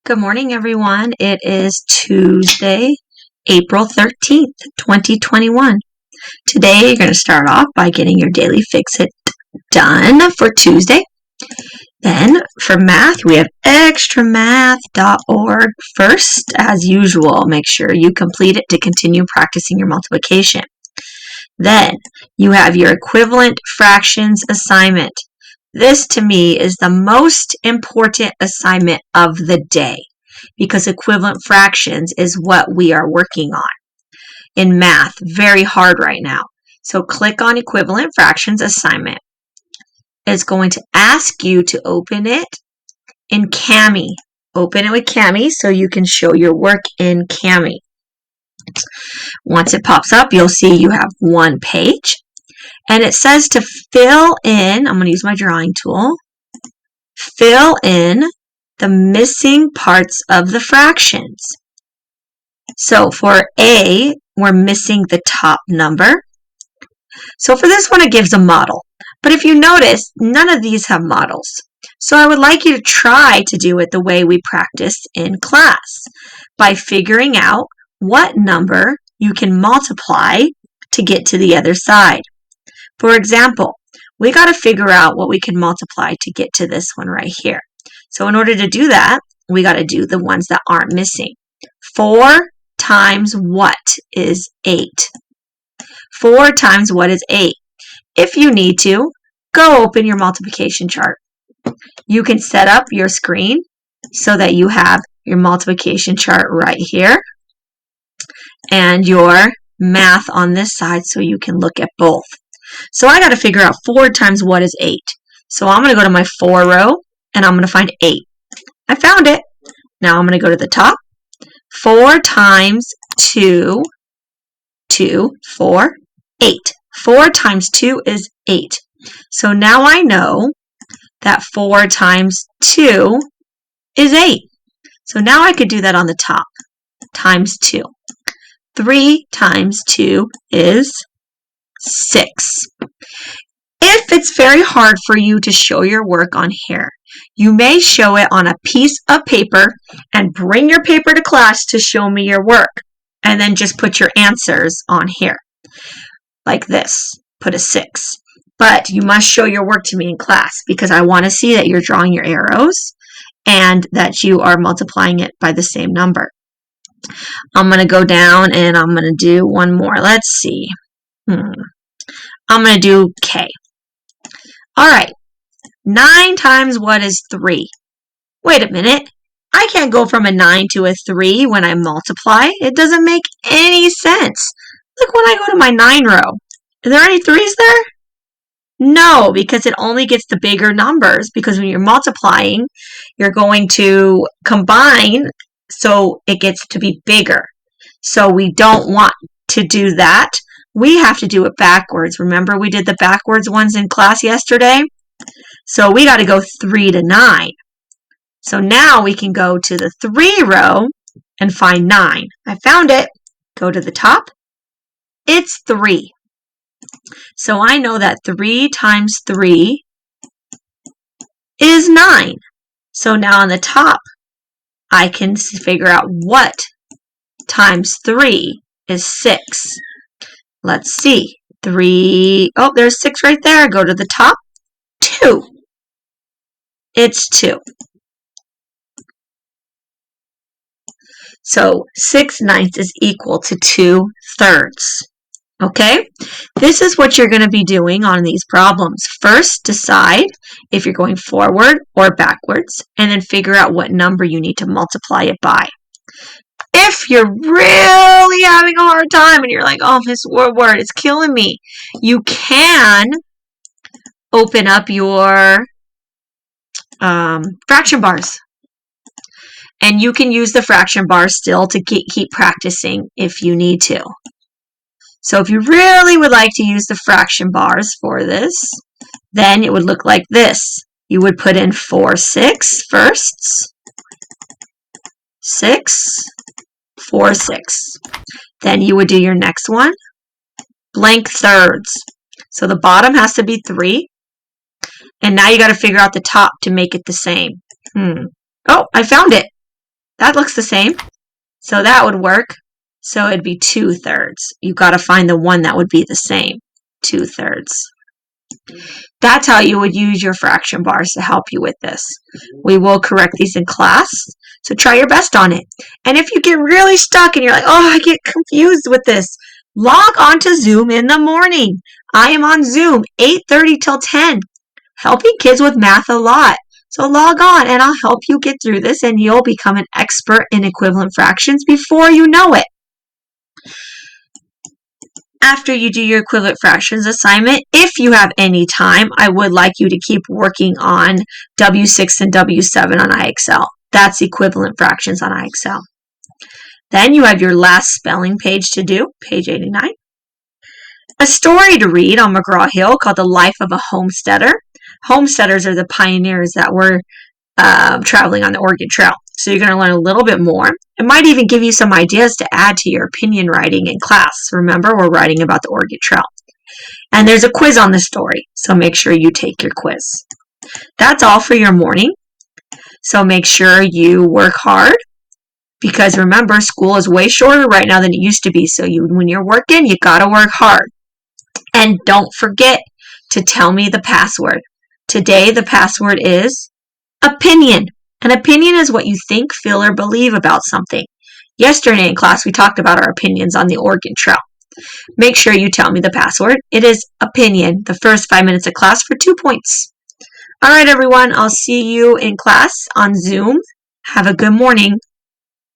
Good morning, everyone. It is Tuesday, April 13th, 2021. Today, you're going to start off by getting your daily Fix-It done for Tuesday. Then, for math, we have extramath.org. First, as usual, make sure you complete it to continue practicing your multiplication. Then, you have your equivalent fractions assignment. This, to me, is the most important assignment of the day because equivalent fractions is what we are working on in math. Very hard right now. So click on equivalent fractions assignment. It's going to ask you to open it in Kami. Open it with Kami so you can show your work in Kami. Once it pops up, you'll see you have one page. And it says to fill in, I'm going to use my drawing tool, fill in the missing parts of the fractions. So for A, we're missing the top number. So for this one, it gives a model. But if you notice, none of these have models. So I would like you to try to do it the way we practiced in class by figuring out what number you can multiply to get to the other side. For example, we got to figure out what we can multiply to get to this one right here. So in order to do that, we got to do the ones that aren't missing. 4 times what is 8? 4 times what is 8? If you need to, go open your multiplication chart. You can set up your screen so that you have your multiplication chart right here and your math on this side so you can look at both. So I got to figure out 4 times what is 8. So I'm going to go to my 4 row and I'm going to find 8. I found it. Now I'm going to go to the top. 4 times 2, 4, 8. 4 times 2 is 8. So now I know that 4 times 2 is 8. So now I could do that on the top. Times 2. 3 times 2 is 6. If it's very hard for you to show your work on here, you may show it on a piece of paper and bring your paper to class to show me your work. And then just put your answers on here. Like this. Put a 6. But you must show your work to me in class because I want to see that you're drawing your arrows and that you are multiplying it by the same number. I'm going to go down and I'm going to do one more. Let's see. I'm going to do K. All right. 9 times what is 3? Wait a minute. I can't go from a 9 to a 3 when I multiply. It doesn't make any sense. Look when I go to my 9 row. Are there any 3s there? No, because it only gets the bigger numbers because when you're multiplying, you're going to combine so it gets to be bigger. So we don't want to do that. We have to do it backwards. Remember we did the backwards ones in class yesterday? So we got to go 3 to 9. So now we can go to the 3 row and find 9. I found it. Go to the top. It's 3. So I know that 3 times 3 is 9. So now on the top, I can figure out what times 3 is 6. Let's see. 3, oh, there's 6 right there. Go to the top. 2. It's 2. So 6/9 is equal to 2/3. Okay? This is what you're going to be doing on these problems. First, decide if you're going forward or backwards, and then figure out what number you need to multiply it by. If you're really having a hard time and you're like, oh, Miss Woodward, it's killing me, you can open up your fraction bars. And you can use the fraction bars still to keep practicing if you need to. So if you really would like to use the fraction bars for this, then it would look like this. You would put in 4 6 firsts, 6, 4 6. Then you would do your next one, blank thirds. So the bottom has to be 3. And now you got to figure out the top to make it the same. Oh, I found it. That looks the same. So that would work. So it'd be 2/3. You've got to find the one that would be the same. 2/3. That's how you would use your fraction bars to help you with this. We will correct these in class, so try your best on it. And if you get really stuck and you're like, oh, I get confused with this, log on to Zoom in the morning. I am on Zoom 8:30 till 10, helping kids with math a lot. So log on and I'll help you get through this and you'll become an expert in equivalent fractions before you know it. After you do your equivalent fractions assignment, if you have any time, I would like you to keep working on W6 and W7 on IXL. That's equivalent fractions on IXL. Then you have your last spelling page to do, page 89. A story to read on McGraw-Hill called The Life of a Homesteader. Homesteaders are the pioneers that were traveling on the Oregon Trail. So you're going to learn a little bit more. It might even give you some ideas to add to your opinion writing in class. Remember, we're writing about the Oregon Trail. And there's a quiz on the story, so make sure you take your quiz. That's all for your morning. So make sure you work hard, because remember, school is way shorter right now than it used to be. So when you're working, you got to work hard. And don't forget to tell me the password. Today, the password is opinion. An opinion is what you think, feel, or believe about something. Yesterday in class, we talked about our opinions on the Oregon Trail. Make sure you tell me the password. It is opinion, the first 5 minutes of class for 2 points. All right, everyone, I'll see you in class on Zoom. Have a good morning.